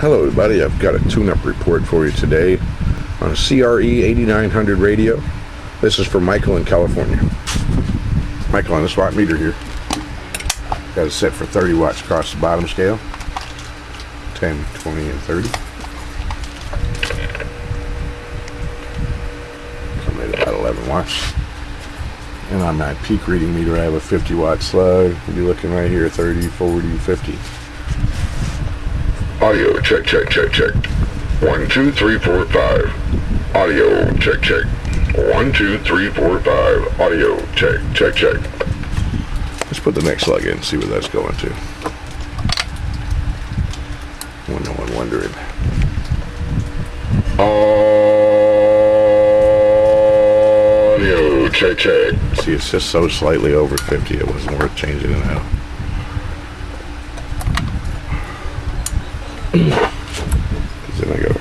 Hello everybody, I've got a tune-up report for you today on a CRE-8900 radio. This is for Michael in California. Michael on this watt meter here. Got it set for 30 watts across the bottom scale. 10, 20, and 30. So I made about 11 watts. And on my peak reading meter I have a 50 watt slug. You'll be looking right here, 30, 40, 50. Audio check, check, check, check. 1, 2, 3, 4, 5. Audio check, check. 1, 2, 3, 4, 5. Audio check, check, check. Let's put the next slug in and see where that's going to. When no one wondering. Audio check, check. See, it's just so slightly over 50, it wasn't worth changing it out. Then I go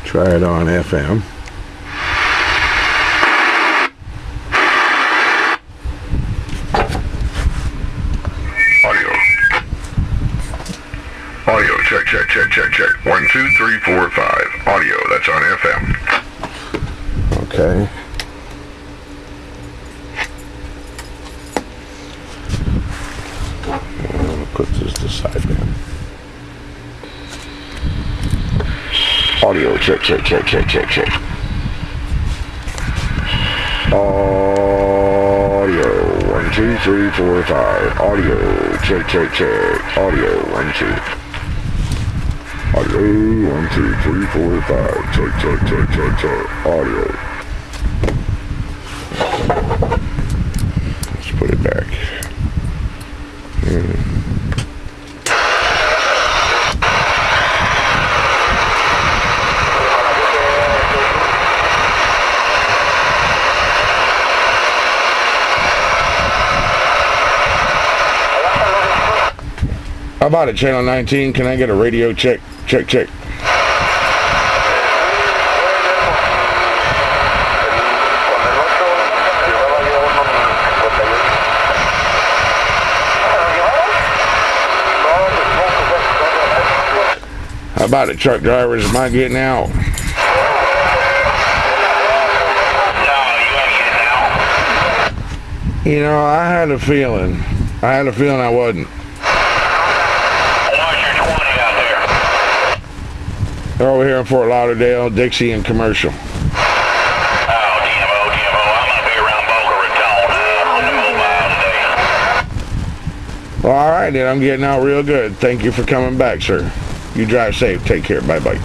try it on FM. Audio check, check, check, check, check. 1, 2, 3, 4, 5. Audio, that's on FM. Okay. Put this to side now. Audio check, check, check, check, check, check. Audio 1, 2, 3, 4, 5. Audio check, check, check. Audio 1, 2. Audio 1, 2, 3, 4, 5. Check, check, check, check, check. Audio. Let's put it back. How about it, channel 19? Can I get a radio check? Check, check. How about it, truck drivers? Am I getting out? You know, I had a feeling I wasn't. They're over here in Fort Lauderdale, Dixie, and Commercial. DMO, I'm going to be around Boca Raton. Well, all right, then. I'm getting out real good. Thank you for coming back, sir. You drive safe. Take care. Bye-bye.